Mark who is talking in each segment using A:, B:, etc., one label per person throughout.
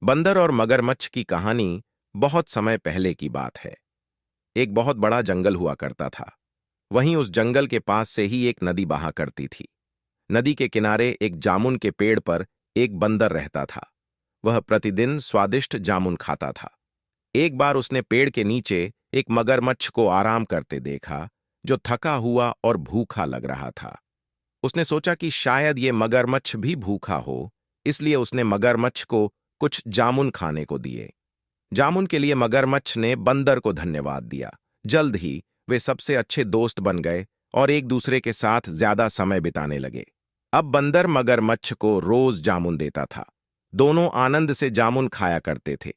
A: बंदर और मगरमच्छ की कहानी बहुत समय पहले की बात है। एक बहुत बड़ा जंगल हुआ करता था। वहीं उस जंगल के पास से ही एक नदी बहा करती थी। नदी के किनारे एक जामुन के पेड़ पर एक बंदर रहता था। वह प्रतिदिन स्वादिष्ट जामुन खाता था। एक बार उसने पेड़ के नीचे एक मगरमच्छ को आराम करते देखा, जो थका हुआ और भूखा लग रहा था। उसने सोचा कि शायद ये मगरमच्छ भी भूखा हो, इसलिए उसने मगरमच्छ को कुछ जामुन खाने को दिए। जामुन के लिए मगरमच्छ ने बंदर को धन्यवाद दिया। जल्द ही वे सबसे अच्छे दोस्त बन गए और एक दूसरे के साथ ज्यादा समय बिताने लगे। अब बंदर मगरमच्छ को रोज जामुन देता था। दोनों आनंद से जामुन खाया करते थे।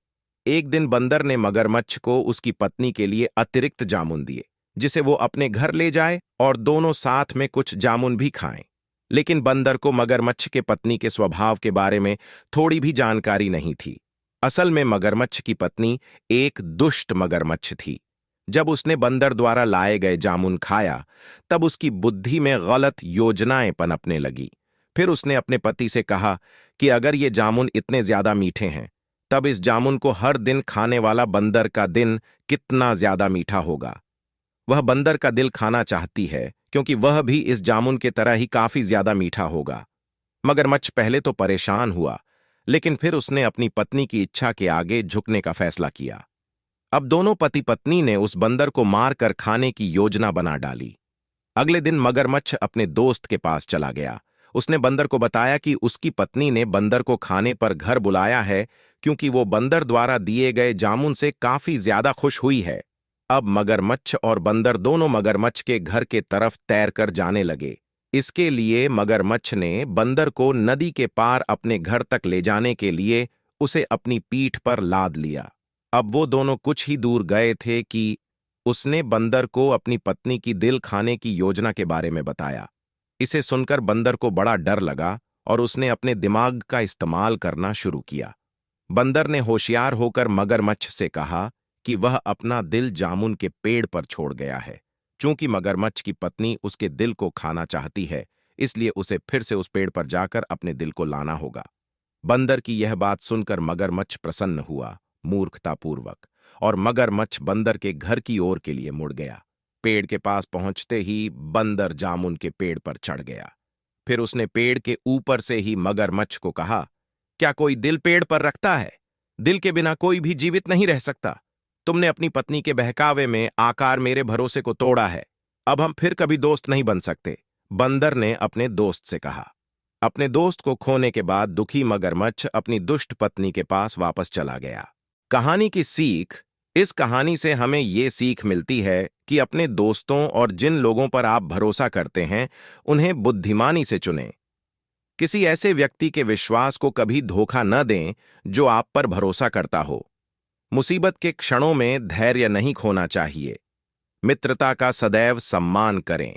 A: एक दिन बंदर ने मगरमच्छ को उसकी पत्नी के लिए अतिरिक्त जामुन दिए, जिसे वो अपने घर ले जाए और दोनों साथ में कुछ जामुन भी खाएं। लेकिन बंदर को मगरमच्छ के पत्नी के स्वभाव के बारे में थोड़ी भी जानकारी नहीं थी। असल में मगरमच्छ की पत्नी एक दुष्ट मगरमच्छ थी। जब उसने बंदर द्वारा लाए गए जामुन खाया, तब उसकी बुद्धि में गलत योजनाएं पनपने लगी। फिर उसने अपने पति से कहा कि अगर ये जामुन इतने ज्यादा मीठे हैं, तब इस जामुन को हर दिन खाने वाला बंदर का दिन कितना ज्यादा मीठा होगा। वह बंदर का दिल खाना चाहती है, क्योंकि वह भी इस जामुन के तरह ही काफी ज्यादा मीठा होगा। मगरमच्छ पहले तो परेशान हुआ, लेकिन फिर उसने अपनी पत्नी की इच्छा के आगे झुकने का फैसला किया। अब दोनों पति पत्नी ने उस बंदर को मारकर खाने की योजना बना डाली। अगले दिन मगरमच्छ अपने दोस्त के पास चला गया। उसने बंदर को बताया कि उसकी पत्नी ने बंदर को खाने पर घर बुलाया है, क्योंकि वो बंदर द्वारा दिए गए जामुन से काफी ज्यादा खुश हुई है। अब मगरमच्छ और बंदर दोनों मगरमच्छ के घर के तरफ तैरकर जाने लगे। इसके लिए मगरमच्छ ने बंदर को नदी के पार अपने घर तक ले जाने के लिए उसे अपनी पीठ पर लाद लिया। अब वो दोनों कुछ ही दूर गए थे कि उसने बंदर को अपनी पत्नी की दिल खाने की योजना के बारे में बताया। इसे सुनकर बंदर को बड़ा डर लगा और उसने अपने दिमाग का इस्तेमाल करना शुरू किया। बंदर ने होशियार होकर मगरमच्छ से कहा कि वह अपना दिल जामुन के पेड़ पर छोड़ गया है। चूंकि मगरमच्छ की पत्नी उसके दिल को खाना चाहती है, इसलिए उसे फिर से उस पेड़ पर जाकर अपने दिल को लाना होगा। बंदर की यह बात सुनकर मगरमच्छ प्रसन्न हुआ, मूर्खतापूर्वक, और मगरमच्छ बंदर के घर की ओर के लिए मुड़ गया। पेड़ के पास पहुंचते ही बंदर जामुन के पेड़ पर चढ़ गया। फिर उसने पेड़ के ऊपर से ही मगरमच्छ को कहा, क्या कोई दिल पेड़ पर रखता है? दिल के बिना कोई भी जीवित नहीं रह सकता। तुमने अपनी पत्नी के बहकावे में आकार मेरे भरोसे को तोड़ा है। अब हम फिर कभी दोस्त नहीं बन सकते। बंदर ने अपने दोस्त से कहा। अपने दोस्त को खोने के बाद दुखी मगरमच्छ अपनी दुष्ट पत्नी के पास वापस चला गया। कहानी की सीख। इस कहानी से हमें ये सीख मिलती है कि अपने दोस्तों और जिन लोगों पर आप भरोसा करते हैं, उन्हें बुद्धिमानी से चुनें। किसी ऐसे व्यक्ति के विश्वास को कभी धोखा न दें जो आप पर भरोसा करता हो। मुसीबत के क्षणों में धैर्य नहीं खोना चाहिए। मित्रता का सदैव सम्मान करें।